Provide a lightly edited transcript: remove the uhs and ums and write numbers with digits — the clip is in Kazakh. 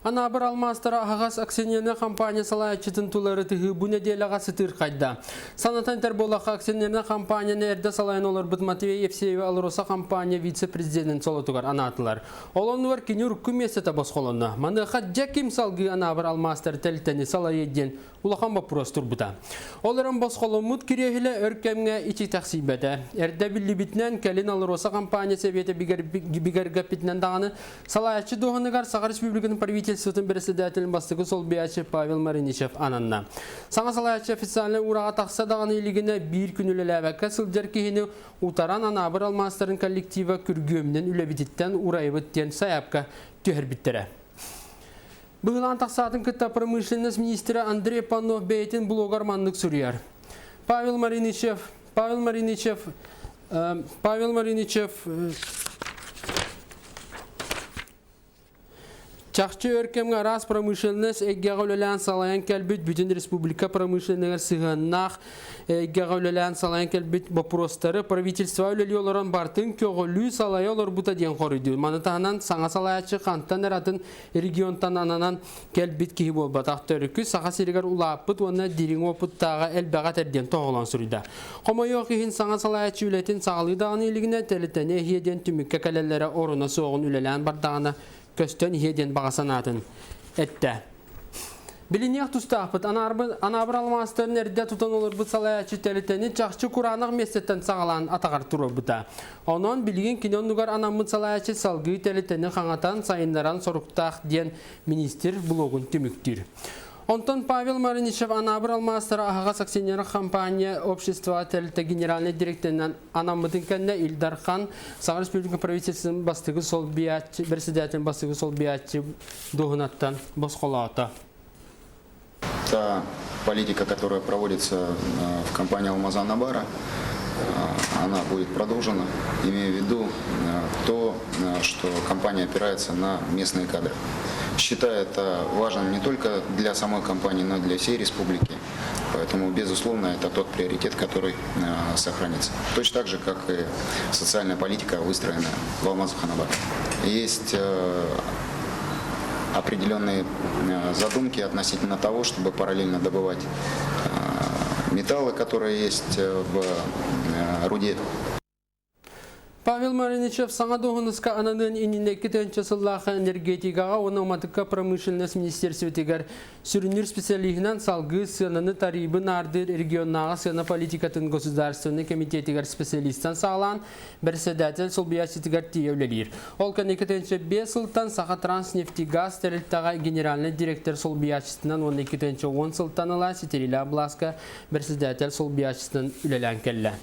Анабыр алмастыра ағас акционерный компания салайчытын тулары тығы bu неделяға сытыр қайда. Санатан терболақа акционерный компанияны әрді салайын олар бұд Матвей Евсеева алыроса компания вице-президент солотугар анатылар. Олон var кені үркі месеті басқолыны. Маныға жәкім салғы анабыр алмастыр тәлітәні салай еден улақан бапырос тұрбыта. Оларын басқолымыд керехілі өркемге ичі тәқсибәді. Әрді білі бітінен кәлін алыроса компания сәбеті бігергі бітінен дағаны салайчы доғыныгар Саға Республиканың правительствотын председателін бастығы сол биячы Павел Мариничев ананна. Саңа салайчы официальный ураға тақса дағаны елігіне бір күн үлеләвәкка сылдер кейіні утаран анабыр алмастырын коллектива күргөмінен үлебітіттен урайбыттен саяпқа төхір біттірі. Бұғылан тақсатын күтті промышленность министрі Андрей Панов бәйтін блогар мандық сүрияр. Павел Мариничев Чақчы өркемге раз промышленность эгеға өлелән салайын кәлбіт бүтін республика промышленнегер сығаннақ эгеға өлелән салайын кәлбіт бопростары правительства өлелі оларан бартын көғілі салайы олар бұта ден қорыды. Манытағынан саңа салайычы қанттан әратын регионтан ананан кәлбіт кейі бол батақты өрікі саға серігер ұлапыт оны дерің опыттағы әлбәға тәрден тоғылан сүрді. Қомай оқиын саңа салайычы үлетін сағылыдағын елігіне тәлітәне еден түмікке кәлелері орына соғын үлелән бардағына көстен еден бағасанатын әтті. Білінеқ тұстақпыт, анабыр алмастырын әрді тұтан олар бұт салаячы тәлітәні чақчы құранық местеттен сағалан атағар тұры бұта. Онын білген кенен нүгар анамын салаячы салғы тәлітәні қаңатан сайындаран сұрықтақ ден министр блогын түміктір. Онтон Павел Мариничев анабыр алмастыра ағас акционерлік компания общества тәліті генеральный директорынан анамытын кәнне Илдархан Саға Республика правительствоның бастығы сол биятчы, председатель бастығы сол биятчы доғынаттан босқолауыта. Та политика, которая проводится в компании Алмазанабара, она будет продолжена, имея в виду то, что компания опирается на местные кадры. Считаю это важным не только для самой компании, но и для всей республики. Поэтому, безусловно, это тот приоритет, который сохранится. Точно так же, как и социальная политика, выстроенная в Алмаз-Ханабаре. Есть определенные задумки относительно того, чтобы параллельно добывать металлы, которые есть в руде. Павел Мариничев саңа доғынысқа ананын ининекі төнчі сыллағы энергетикаға оны оматыққа промышленность министерсветігер сүрінір специалигінен салғы сынаны тарибын ардыр регионнаға сына политикатын государственный комитетігер специалистан сағалан председатель сол биячетігер тиеулелер. Ол кәнекі төнчі 5 сылтан саға транснефтигаз тәрілттаға генеральный директор сол биячетінен 12 төнчі 10 сылтан ыла Сетерила Бласка председатель сол биячетінен үлелен келі.